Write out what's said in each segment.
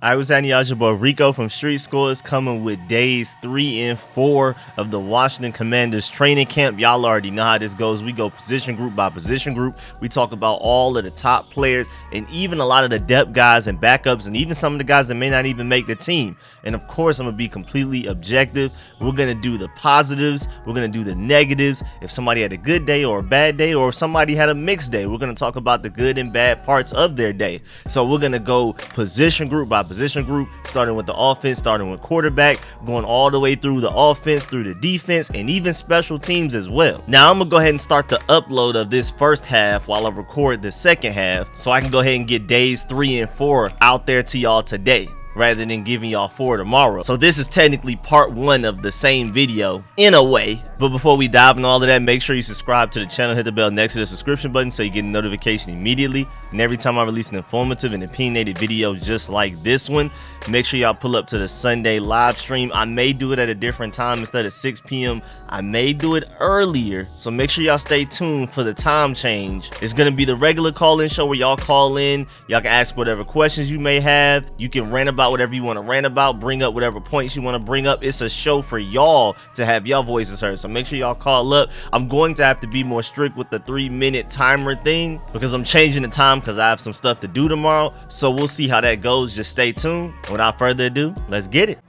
I was at y'all, your boy Rico from Street Scores, coming with days 3 and 4 of the Washington Commanders training camp. Y'all already know how this goes. We go position group by position group. We talk about all of the top players and even a lot of the depth guys and backups and even some of the guys that may not even make the team. And of course, I'm going to be completely objective. We're going to do the positives. We're going to do the negatives. If somebody had a good day or a bad day, or if somebody had a mixed day, we're going to talk about the good and bad parts of their day. So we're going to go position group by position group, starting with the offense, starting with quarterback, going all the way through the offense, through the defense, and even special teams as well. Now I'm gonna go ahead and start the upload of this first half while I record the second half, so I can go ahead and get days 3 and 4 out there to y'all today, rather than giving y'all 4 tomorrow. So this is technically part 1 of the same video in a way. But before we dive into all of that, make sure you subscribe to the channel, hit the bell next to the subscription button so you get a notification immediately. And every time I release an informative and opinionated video just like this one, make sure y'all pull up to the Sunday live stream. I may do it at a different time instead of 6 p.m. I may do it earlier, so make sure y'all stay tuned for the time change. It's gonna be the regular call-in show where y'all call in. Y'all can ask whatever questions you may have. You can rant about whatever you want to rant about, bring up whatever points you want to bring up. It's a show for y'all to have y'all voices heard, so make sure y'all call up. I'm going to have to be more strict with the 3-minute timer thing because I'm changing the time because I have some stuff to do tomorrow, so we'll see how that goes. Just stay tuned. Without further ado, let's get it.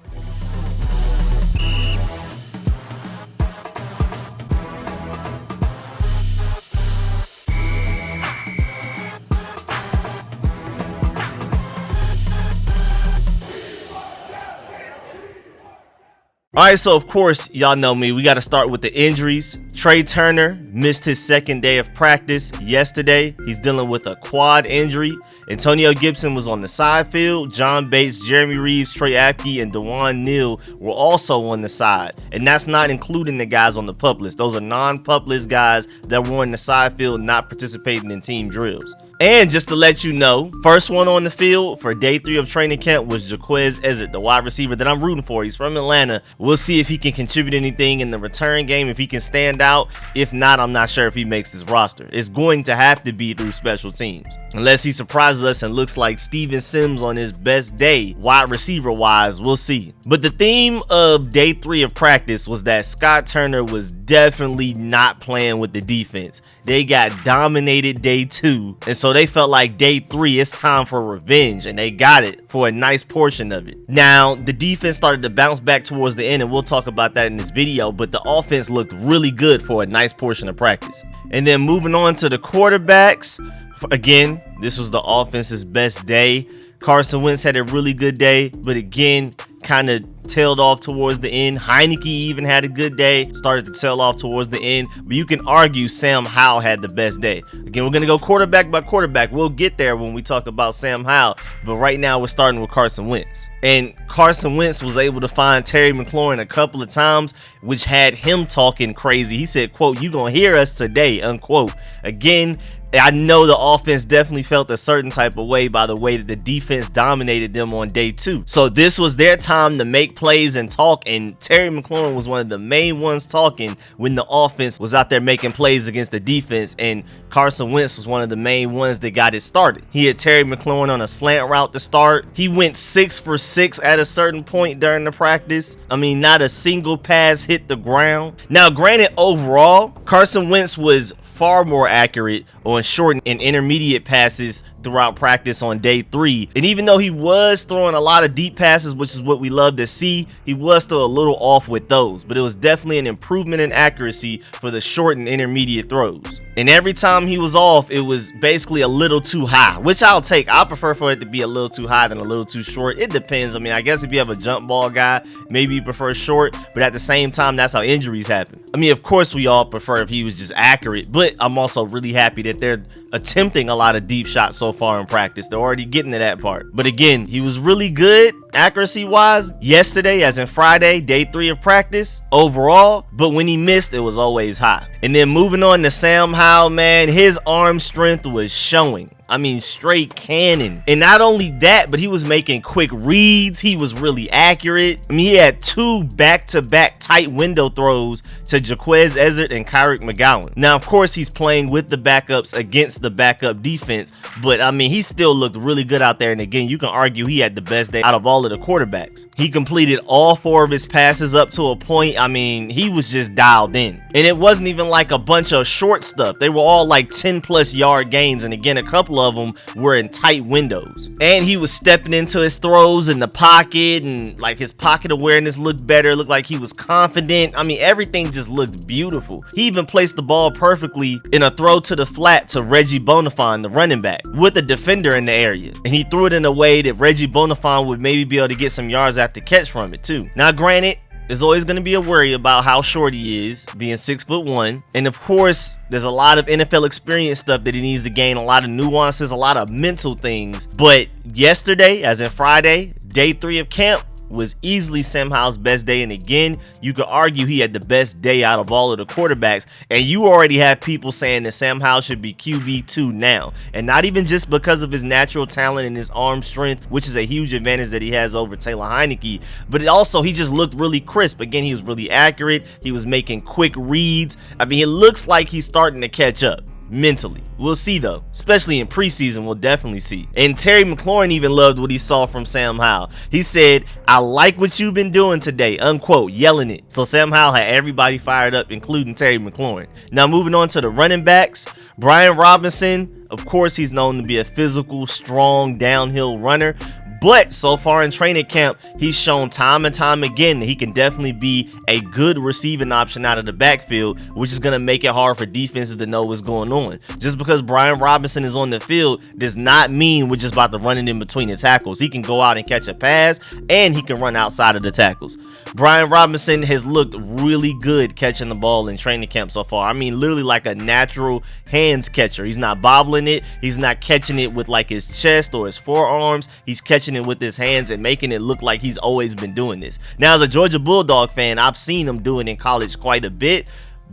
All right, so of course, y'all know me. We got to start with the injuries. Trey Turner missed his second day of practice yesterday. He's dealing with a quad injury. Antonio Gibson was on the side field. John Bates, Jeremy Reeves, Trey Apke, and DeJuan Neal were also on the side. And that's not including the guys on the PUP list. Those are non-PUP list guys that were on the side field, not participating in team drills. And just to let you know, first one on the field for day 3 of training camp was Jaquez Ezzard, the wide receiver that I'm rooting for. He's from Atlanta. We'll see if he can contribute anything in the return game, if he can stand out. If not, I'm not sure if he makes this roster. It's going to have to be through special teams, unless he surprises us and looks like Steven Sims on his best day, wide receiver wise. We'll see. But the theme of day 3 of practice was that Scott Turner was definitely not playing with the defense. They got dominated day 2, and so they felt like day 3, it's time for revenge, and they got it for a nice portion of it. Now, the defense started to bounce back towards the end, and we'll talk about that in this video, but the offense looked really good for a nice portion of practice. And then moving on to the quarterbacks, again, this was the offense's best day. Carson Wentz had a really good day, but again, kind of tailed off towards the end. Heineke even had a good day, started to tail off towards the end, but you can argue Sam Howell had the best day. Again, we're going to go quarterback by quarterback. We'll get there when we talk about Sam Howell, but right now we're starting with Carson Wentz. And Carson Wentz was able to find Terry McLaurin a couple of times, which had him talking crazy. He said, quote, "You gonna hear us today," unquote. Again, I know the offense definitely felt a certain type of way by the way that the defense dominated them on day 2. So this was their time to make plays and talk, and Terry McLaurin was one of the main ones talking when the offense was out there making plays against the defense, and Carson Wentz was one of the main ones that got it started. He had Terry McLaurin on a slant route to start. He went 6 for 6 at a certain point during the practice. I mean, not a single pass hit the ground. Now, granted, overall, Carson Wentz was far more accurate on short and intermediate passes throughout practice on day 3. And even though he was throwing a lot of deep passes, which is what we love to see, he was still a little off with those. But it was definitely an improvement in accuracy for the short and intermediate throws. And every time he was off, it was basically a little too high, which I'll take. I prefer for it to be a little too high than a little too short. It depends. I mean, I guess if you have a jump ball guy, maybe you prefer short, but at the same time, that's how injuries happen. I mean, of course, we all prefer if he was just accurate, but I'm also really happy that they're attempting a lot of deep shots so far in practice. They're already getting to that part. But again, he was really good accuracy wise yesterday, as in Friday, day 3 of practice overall, but when he missed, it was always high. And then moving on to Sam Howell, man, his arm strength was showing. I mean, straight cannon. And not only that, but he was making quick reads. He was really accurate. I mean, he had 2 back-to-back tight window throws to Jaquez Ezzard and Kyrick McGowan. Now, of course, he's playing with the backups against the backup defense, but I mean, he still looked really good out there. And again, you can argue he had the best day out of all of the quarterbacks. He completed all 4 of his passes up to a point. I mean, he was just dialed in. And it wasn't even like a bunch of short stuff. They were all like 10+ yard gains. And again, a couple of them were in tight windows. And he was stepping into his throws in the pocket, and like his pocket awareness looked better. It looked like he was confident. I mean, everything just looked beautiful. He even placed the ball perfectly in a throw to the flat to Reggie Bonifant, the running back, with a defender in the area. And he threw it in a way that Reggie Bonifant would maybe be able to get some yards after catch from it too. Now, granted, there's always going to be a worry about how short he is, being 6'1". And of course, there's a lot of NFL experience stuff that he needs to gain, a lot of nuances, a lot of mental things. But yesterday, as in Friday, day 3 of camp, was easily Sam Howell's best day. And again, you could argue he had the best day out of all of the quarterbacks. And you already have people saying that Sam Howell should be QB2 now. And not even just because of his natural talent and his arm strength, which is a huge advantage that he has over Taylor Heineke, but also he just looked really crisp. Again, he was really accurate. He was making quick reads. I mean, it looks like he's starting to catch up mentally. We'll see though, especially in preseason. We'll definitely see. And Terry McLaurin even loved what he saw from Sam Howell. He said, "I like what you've been doing today," unquote, yelling it. So Sam Howell had everybody fired up, including Terry McLaurin. Now moving on to the running backs, Brian Robinson, of course, he's known to be a physical, strong downhill runner. But so far in training camp, he's shown time and time again that he can definitely be a good receiving option out of the backfield, which is going to make it hard for defenses to know what's going on. Just because Brian Robinson is on the field does not mean we're just about to run it in between the tackles. He can go out and catch a pass, and he can run outside of the tackles. Brian Robinson has looked really good catching the ball in training camp so far. I mean, literally like a natural hands catcher. He's not bobbling it. He's not catching it with like his chest or his forearms. He's catching it with his hands and making it look like he's always been doing this. Now, as a Georgia Bulldog fan, I've seen him do it in college quite a bit,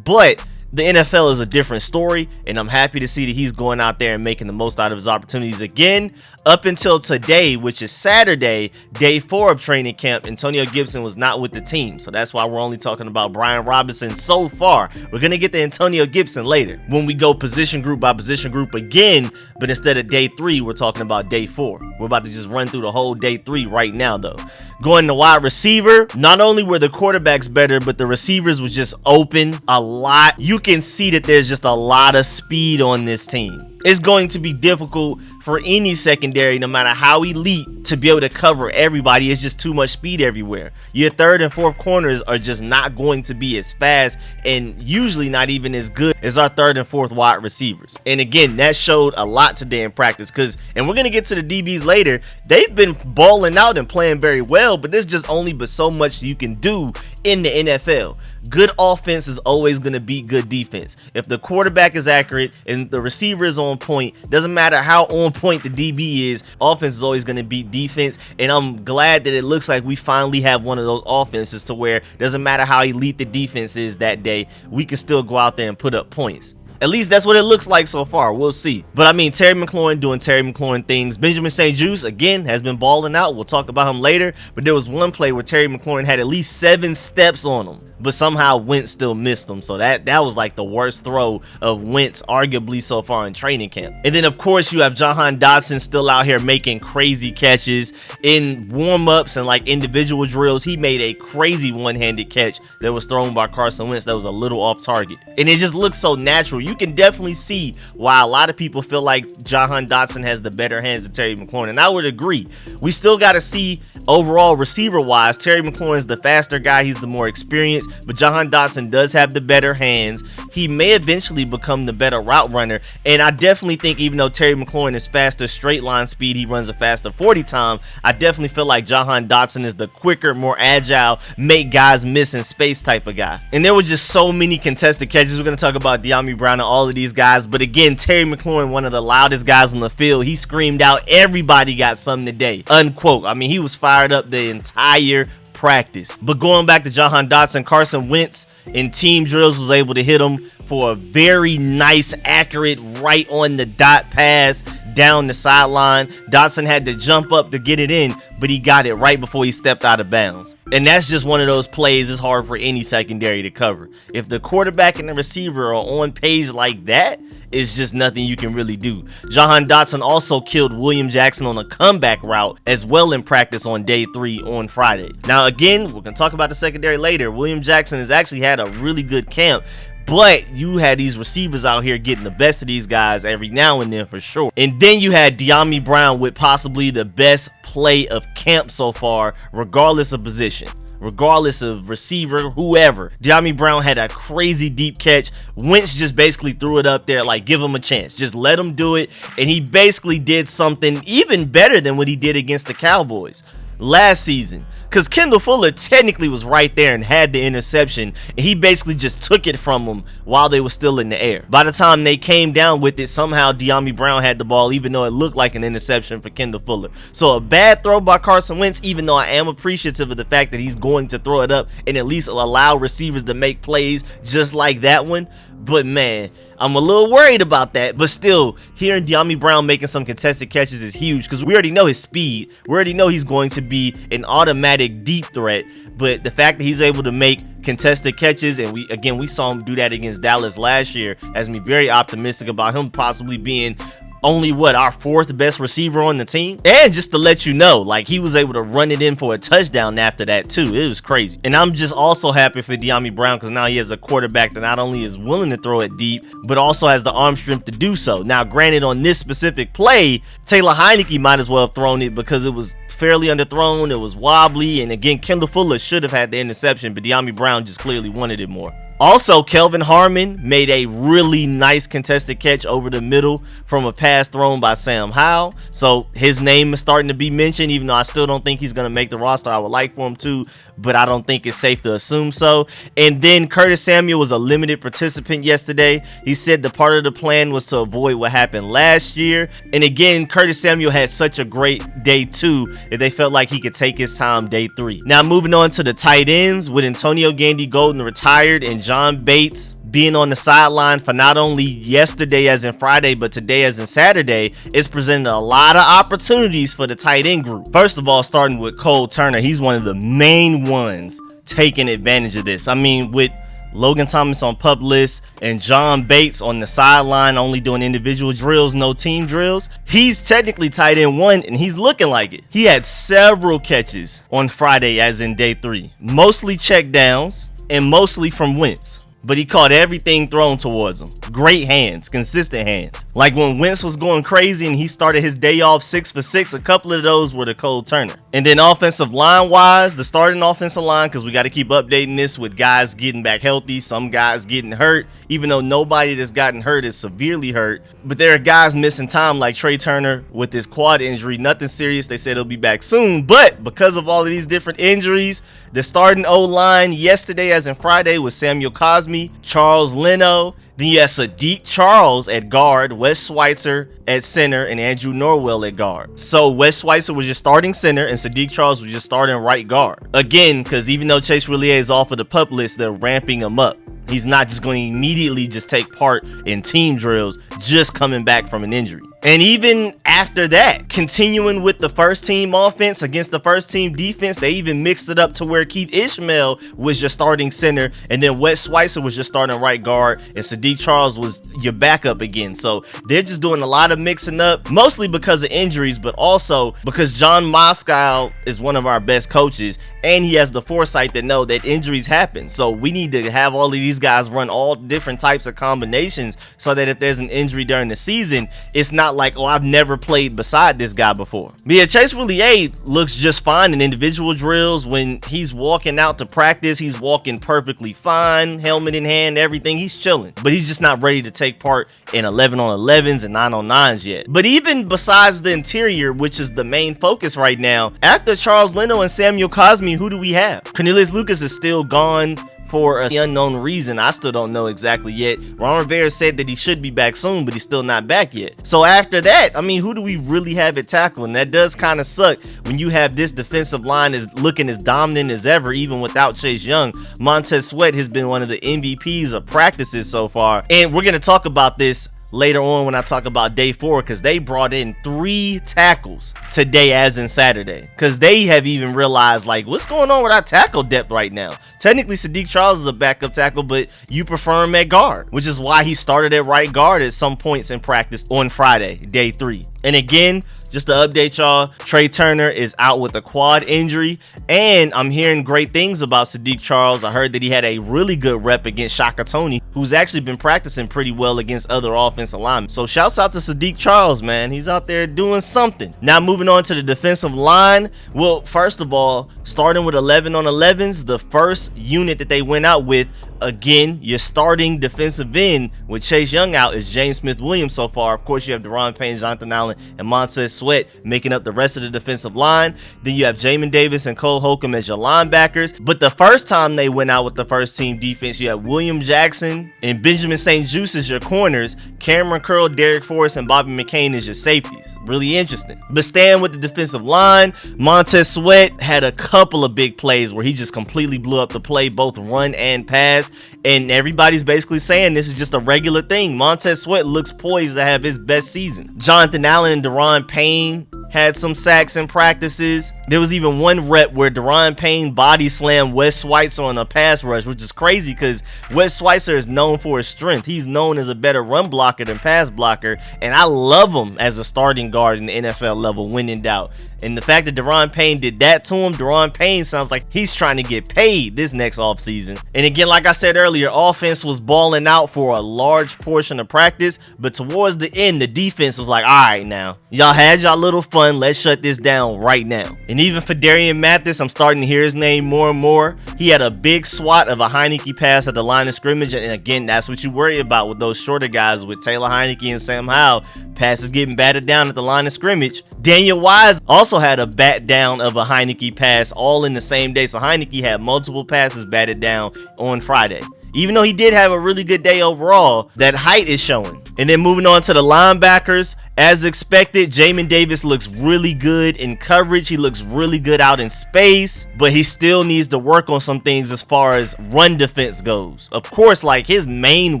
but the NFL is a different story, and I'm happy to see that he's going out there and making the most out of his opportunities again. Up until today, which is Saturday, day 4 of training camp, Antonio Gibson was not with the team, so that's why we're only talking about Brian Robinson so far. We're going to get to Antonio Gibson later when we go position group by position group again, but instead of day 3, we're talking about day 4. We're about to just run through the whole day 3 right now, though. Going to wide receiver, not only were the quarterbacks better, but the receivers was just open a lot. You can see that there's just a lot of speed on this team. It's going to be difficult for any secondary, no matter how elite, to be able to cover everybody. It's just too much speed everywhere. Your third and fourth corners are just not going to be as fast, and usually not even as good as our third and fourth wide receivers. And again, that showed a lot today in practice, and we're going to get to the DBs later. They've been balling out and playing very well, but there's just only but so much you can do in the NFL. Good offense is always going to beat good defense. If the quarterback is accurate and the receiver is on point, doesn't matter how on point the DB is, offense is always going to beat defense. And I'm glad that it looks like we finally have one of those offenses to where doesn't matter how elite the defense is that day, we can still go out there and put up points. At least that's what it looks like so far. We'll see. But I mean, Terry McLaurin doing Terry McLaurin things. Benjamin St-Juste, again, has been balling out. We'll talk about him later. But there was one play where Terry McLaurin had at least 7 steps on him, but somehow Wentz still missed him. So that was like the worst throw of Wentz arguably so far in training camp. And then, of course, you have Jahan Dotson still out here making crazy catches in warm-ups and like individual drills. He made a crazy one-handed catch that was thrown by Carson Wentz that was a little off target. And it just looks so natural. You can definitely see why a lot of people feel like Jahan Dotson has the better hands than Terry McLaurin. And I would agree. We still got to see overall receiver-wise. Terry McLaurin's the faster guy. He's the more experienced. But Jahan Dotson does have the better hands. He may eventually become the better route runner. And I definitely think even though Terry McLaurin is faster straight line speed, he runs a faster 40 time, I definitely feel like Jahan Dotson is the quicker, more agile, make guys miss in space type of guy. And there were just so many contested catches. We're going to talk about De'Ami Brown and all of these guys. But again, Terry McLaurin, one of the loudest guys on the field. He screamed out, "Everybody got something today," unquote. I mean, he was fired up the entire practice. But going back to Jahan Dotson, Carson Wentz in team drills was able to hit him for a very nice, accurate, right on the dot pass down the sideline. Dotson had to jump up to get it in, but he got it right before he stepped out of bounds. And that's just one of those plays it's hard for any secondary to cover. If the quarterback and the receiver are on page like that, it's just nothing you can really do. Jahan Dotson also killed William Jackson on a comeback route as well in practice on day 3 on Friday. Now again, we're going to talk about the secondary later. William Jackson has actually had a really good camp, but you had these receivers out here getting the best of these guys every now and then for sure. And then you had Dyami Brown with possibly the best play of camp so far, regardless of position, regardless of receiver, whoever. Dyami Brown had a crazy deep catch. Wentz just basically threw it up there like, give him a chance. Just let him do it. And he basically did something even better than what he did against the Cowboys last season, because Kendall Fuller technically was right there and had the interception, and he basically just took it from them while they were still in the air. By the time they came down with it, somehow Dyami Brown had the ball, even though it looked like an interception for Kendall Fuller. So a bad throw by Carson Wentz, even though I am appreciative of the fact that he's going to throw it up and at least allow receivers to make plays just like that one. But man, I'm a little worried about that. But still, hearing Dyami Brown making some contested catches is huge, because we already know his speed. We already know he's going to be an automatic deep threat. But the fact that he's able to make contested catches, and we saw him do that against Dallas last year, has me very optimistic about him possibly being only our 4th best receiver on the team. And just to let you know, like, he was able to run it in for a touchdown after that too. It was crazy. And I'm just also happy for Dyami Brown, because now he has a quarterback that not only is willing to throw it deep, but also has the arm strength to do so. Now granted, on this specific play, Taylor Heineke might as well have thrown it, because it was fairly underthrown, it was wobbly, and again, Kendall Fuller should have had the interception, but Dyami Brown just clearly wanted it more. Also, Kelvin Harmon made a really nice contested catch over the middle from a pass thrown by Sam Howell. So his name is starting to be mentioned, even though I still don't think he's going to make the roster. I would like for him to, but I don't think it's safe to assume so. And then Curtis Samuel was a limited participant yesterday. He said the part of the plan was to avoid what happened last year. And again, Curtis Samuel had such a great day 2 that they felt like he could take his time day 3. Now moving on to the tight ends, with Antonio Gandy-Golden retired and John Bates being on the sideline for not only yesterday as in Friday, but today as in Saturday, it's presented a lot of opportunities for the tight end group. First of all, starting with Cole Turner, he's one of the main ones taking advantage of this. I mean, with Logan Thomas on PUP list and John Bates on the sideline only doing individual drills, no team drills, he's technically tight end 1 and he's looking like it. He had several catches on Friday as in day 3, mostly check downs and mostly from Wentz, but he caught everything thrown towards him. Great hands, consistent hands. Like when Wentz was going crazy and he started his day off 6 for 6, a couple of those were to Cole Turner. And then offensive line wise, the starting offensive line, because we got to keep updating this with guys getting back healthy, some guys getting hurt, even though nobody that's gotten hurt is severely hurt. But there are guys missing time like Trey Turner with his quad injury. Nothing serious. They said he'll be back soon. But because of all of these different injuries, the starting O-line yesterday as in Friday was Samuel Cosmi, Charles Leno, then you had Sadiq Charles at guard, Wes Schweitzer at center, and Andrew Norwell at guard. So Wes Schweitzer was your starting center and Sadiq Charles was your starting right guard. Again, because even though Chase Roulier is off of the PUP list, they're ramping him up. He's not just going to immediately just take part in team drills just coming back from an injury. And even after that, continuing with the first team offense against the first team defense, they even mixed it up to where Keith Ishmael was your starting center, and then Wes Schweitzer was your starting right guard, and Sadiq Charles was your backup again. So they're just doing a lot of mixing up, mostly because of injuries, but also because John Moskow is one of our best coaches, and he has the foresight to know that injuries happen. So we need to have all of these guys run all different types of combinations so that if there's an injury during the season, it's not like, oh, I've never played beside this guy before. But yeah, Chase Roulier looks just fine in individual drills. When he's walking out to practice, he's walking perfectly fine, helmet in hand, everything. He's chilling, but he's just not ready to take part in 11-on-11s and 9-on-9s yet. But even besides the interior, which is the main focus right now, after Charles Leno and Samuel Cosmi, who do we have? Cornelius Lucas is still gone for an unknown reason. I still don't know exactly yet. Ron Rivera said that he should be back soon, but he's still not back yet. So after that, I mean, who do we really have at tackle? And that does kind of suck when you have this defensive line is looking as dominant as ever, even without Chase Young. Montez Sweat has been one of the MVPs of practices so far. And we're going to talk about this later on when I talk about day 4, because they brought in 3 tackles today, as in Saturday, because they have even realized, like, what's going on with our tackle depth right now. Technically, Sadiq Charles is a backup tackle, but you prefer him at guard, which is why he started at right guard at some points in practice on Friday, day 3. And again, just to update y'all, Trey Turner is out with a quad injury, and I'm hearing great things about Sadiq Charles. I heard that he had a really good rep against Shaka Toney, who's actually been practicing pretty well against other offensive linemen. So shouts out to Sadiq Charles, man. He's out there doing something. Now moving on to the defensive line. Well, first of all, starting with 11 on 11s, the first unit that they went out with, again, your starting defensive end with Chase Young out, is James Smith-Williams so far. Of course, you have Daron Payne, Jonathan Allen, and Montez Sweat making up the rest of the defensive line. Then you have Jamin Davis and Cole Holcomb as your linebackers. But the first time they went out with the first team defense, you have William Jackson and Benjamin St. Juste as your corners, Cameron Curl, Derek Forrest, and Bobby McCain as your safeties. Really interesting. But staying with the defensive line, Montez Sweat had a couple of big plays where he just completely blew up the play, both run and pass. And everybody's basically saying this is just a regular thing. Montez Sweat looks poised to have his best season. Jonathan Allen and Daron Payne had some sacks in practices. There was even one rep where Daron Payne body slammed Wes Schweitzer on a pass rush, which is crazy because Wes Schweitzer is known for his strength. He's known as a better run blocker than pass blocker, and I love him as a starting guard in the NFL level when in doubt. And the fact that Daron Payne did that to him, Daron Payne sounds like he's trying to get paid this next offseason. And again, like I said earlier, offense was balling out for a large portion of practice, but towards the end, the defense was like, all right, now, y'all had y'all little fun. Let's shut this down right now. And even for Darian Mathis, I'm starting to hear his name more and more. He had a big swat of a Heineke pass at the line of scrimmage. And again, that's what you worry about with those shorter guys with Taylor Heineke and Sam Howell. Passes getting batted down at the line of scrimmage. Daniel Wise also had a bat down of a Heineke pass all in the same day. So Heineke had multiple passes batted down on Friday. Even though he did have a really good day overall, that height is showing. And then moving on to the linebackers, as expected, Jamin Davis looks really good in coverage. He looks really good out in space, but he still needs to work on some things as far as run defense goes. Of course, like, his main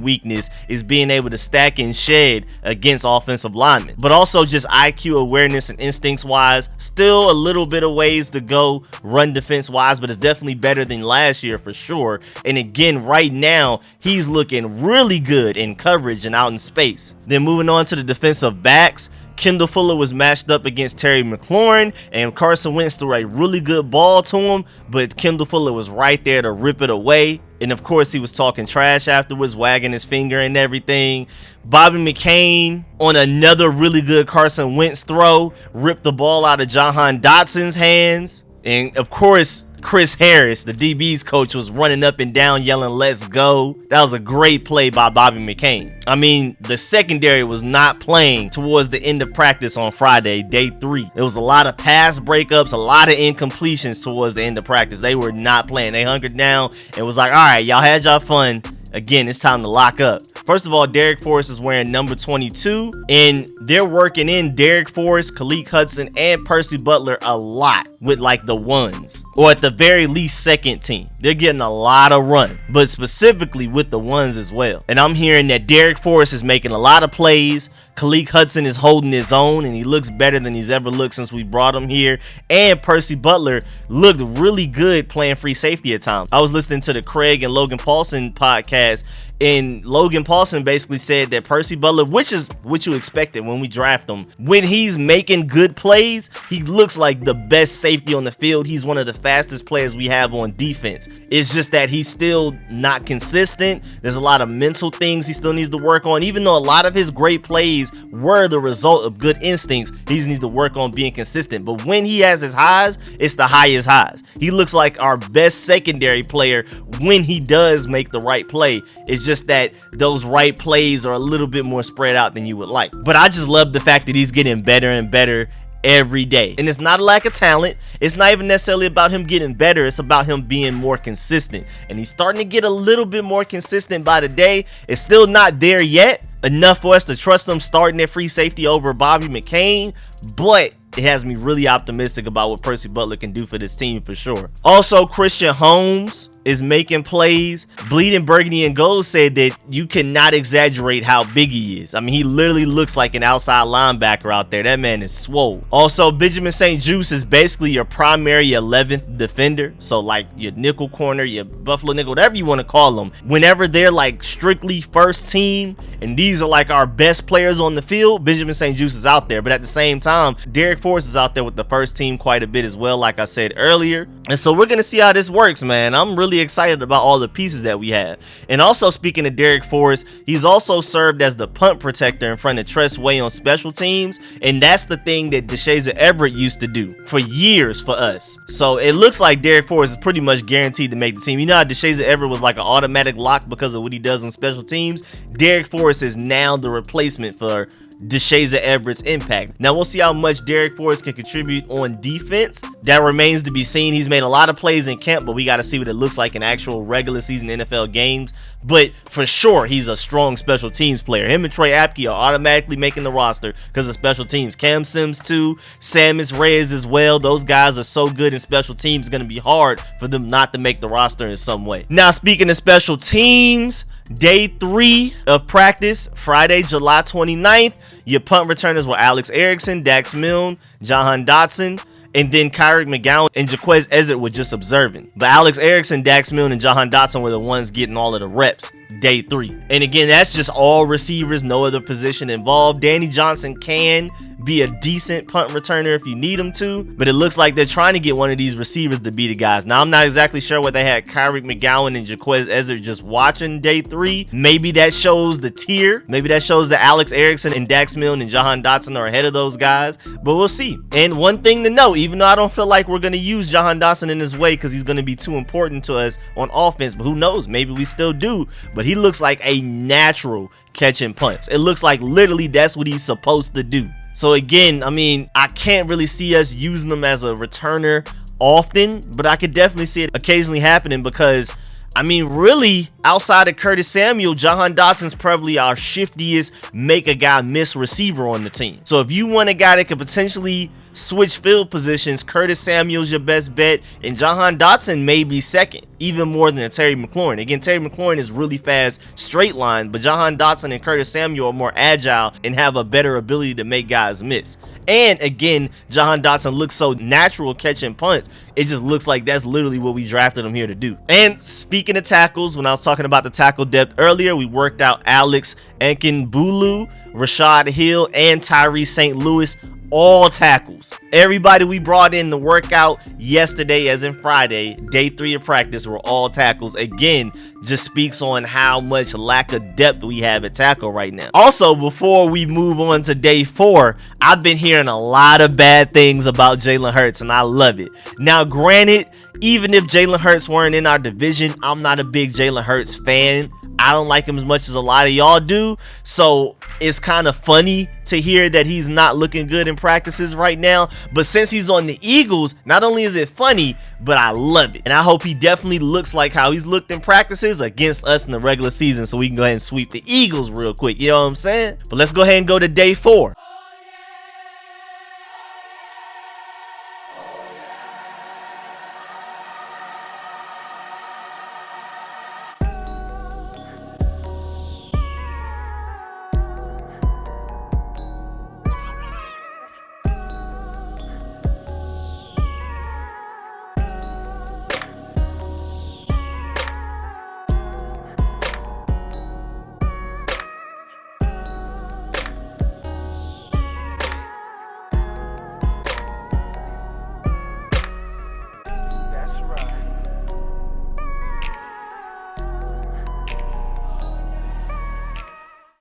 weakness is being able to stack and shed against offensive linemen, but also just IQ awareness and instincts wise, still a little bit of ways to go run defense wise, but it's definitely better than last year for sure. And again, right now, he's looking really good in coverage and out in space. Then moving on to the defensive backs, Kendall Fuller was matched up against Terry McLaurin, and Carson Wentz threw a really good ball to him, but Kendall Fuller was right there to rip it away. And of course, he was talking trash afterwards, wagging his finger and everything. Bobby McCain, on another really good Carson Wentz throw, ripped the ball out of Jahan Dotson's hands. And of course, Chris Harris, the DB's coach, was running up and down yelling, "Let's go." That was a great play by Bobby McCain. I mean, the secondary was not playing towards the end of practice on Friday, day 3. There was a lot of pass breakups, a lot of incompletions towards the end of practice. They were not playing. They hunkered down and was like, all right, y'all had y'all fun. Again, it's time to lock up. First of all, Derek Forrest is wearing number 22, and they're working in Derek Forrest, Khaleke Hudson, and Percy Butler a lot with like the ones, or at the very least second team. They're getting a lot of run, but specifically with the ones as well. And I'm hearing that Derek Forrest is making a lot of plays. Khaleke Hudson is holding his own, and he looks better than he's ever looked since we brought him here. And Percy Butler looked really good playing free safety at times. I was listening to the Craig and Logan Paulson podcast, and Logan Paulson basically said that Percy Butler, which is what you expected when we draft him, when he's making good plays, he looks like the best safety on the field. He's one of the fastest players we have on defense. It's just that he's still not consistent. There's a lot of mental things he still needs to work on. Even though a lot of his great plays were the result of good instincts, he just needs to work on being consistent. But when he has his highs, it's the highest highs. He looks like our best secondary player when he does make the right play. It's just that those right plays are a little bit more spread out than you would like. But I just love the fact that he's getting better and better every day. And it's not a lack of talent. It's not even necessarily about him getting better. It's about him being more consistent. And he's starting to get a little bit more consistent by the day. It's still not there yet, enough for us to trust him starting at free safety over Bobby McCain, but it has me really optimistic about what Percy Butler can do for this team for sure. Also, Christian Holmes is making plays. Bleeding Burgundy and Gold said that you cannot exaggerate how big he is. I mean, he literally looks like an outside linebacker out there. That man is swole. Also, Benjamin St. Juste is basically your primary 11th defender. So like your nickel corner, your Buffalo nickel, whatever you want to call them. Whenever they're like strictly first team and these are like our best players on the field, Benjamin St. Juste is out there. But at the same time, Derek Forrest is out there with the first team quite a bit as well, like I said earlier. And so we're going to see how this works, man. I'm really excited about all the pieces that we have. And also, speaking of Derek Forrest, he's also served as the punt protector in front of Tress Way on special teams, and that's the thing that DeShazer Everett used to do for years for us. So it looks like Derek Forrest is pretty much guaranteed to make the team. You know how DeShazer Everett was like an automatic lock because of what he does on special teams? Derek Forrest is now the replacement for DeShazer Everett's impact. Now we'll see how much Derek Forrest can contribute on defense. That remains to be seen. He's made a lot of plays in camp, but we got to see what it looks like in actual regular season NFL games. But for sure, he's a strong special teams player. Him and Troy Apke are automatically making the roster because of special teams. Cam Sims too, Samus Reyes as well. Those guys are so good in special teams. It's going to be hard for them not to make the roster in some way. Now, speaking of special teams, Day 3 of practice, Friday, July 29th. Your punt returners were Alex Erickson, Dax Milne, Jahan Dotson, and then Kyrick McGowan and Jaquez Ezzard were just observing. But Alex Erickson, Dax Milne, and Jahan Dotson were the ones getting all of the reps. Day 3. And again, that's just all receivers, no other position involved. Danny Johnson can be a decent punt returner if you need him to, but it looks like they're trying to get one of these receivers to be the guys. Now, I'm not exactly sure what they had Kyrick McGowan and Jaquez Ezzard just watching day 3. Maybe that shows the tier. Maybe that shows that Alex Erickson and Dax Milne and Jahan Dotson are ahead of those guys, but we'll see. And one thing to note, even though I don't feel like we're going to use Jahan Dotson in this way because he's going to be too important to us on offense, but who knows? Maybe we still do, but he looks like a natural catching punts. It looks like literally that's what he's supposed to do. So again, I mean, I can't really see us using them as a returner often, but I could definitely see it occasionally happening because, I mean, really, outside of Curtis Samuel, Jahan Dotson's probably our shiftiest make a guy miss receiver on the team. So if you want a guy that could potentially switch field positions, Curtis Samuel's your best bet, and Jahan Dotson may be second, even more than Terry McLaurin. Again, Terry McLaurin is really fast straight line, but Jahan Dotson and Curtis Samuel are more agile and have a better ability to make guys miss. And again, Jahan Dotson looks so natural catching punts. It just looks like that's literally what we drafted him here to do. And speaking of tackles, when I was talking about the tackle depth earlier, we worked out Alex Nkenbulu, Rashad Hill, and Tyree St. Louis, all tackles. Everybody we brought in to work out yesterday, as in Friday, day 3 of practice, were all tackles. Again, just speaks on how much lack of depth we have at tackle right now. Also, before we move on to day 4, I've been hearing a lot of bad things about Jalen Hurts, and I love it. Now, granted, even if Jalen Hurts weren't in our division, I'm not a big Jalen Hurts fan. I don't like him as much as a lot of y'all do, so it's kind of funny to hear that he's not looking good in practices right now. But since he's on the Eagles, not only is it funny, but I love it. And I hope he definitely looks like how he's looked in practices against us in the regular season, so we can go ahead and sweep the Eagles real quick, you know what I'm saying? But let's go ahead and go to day 4.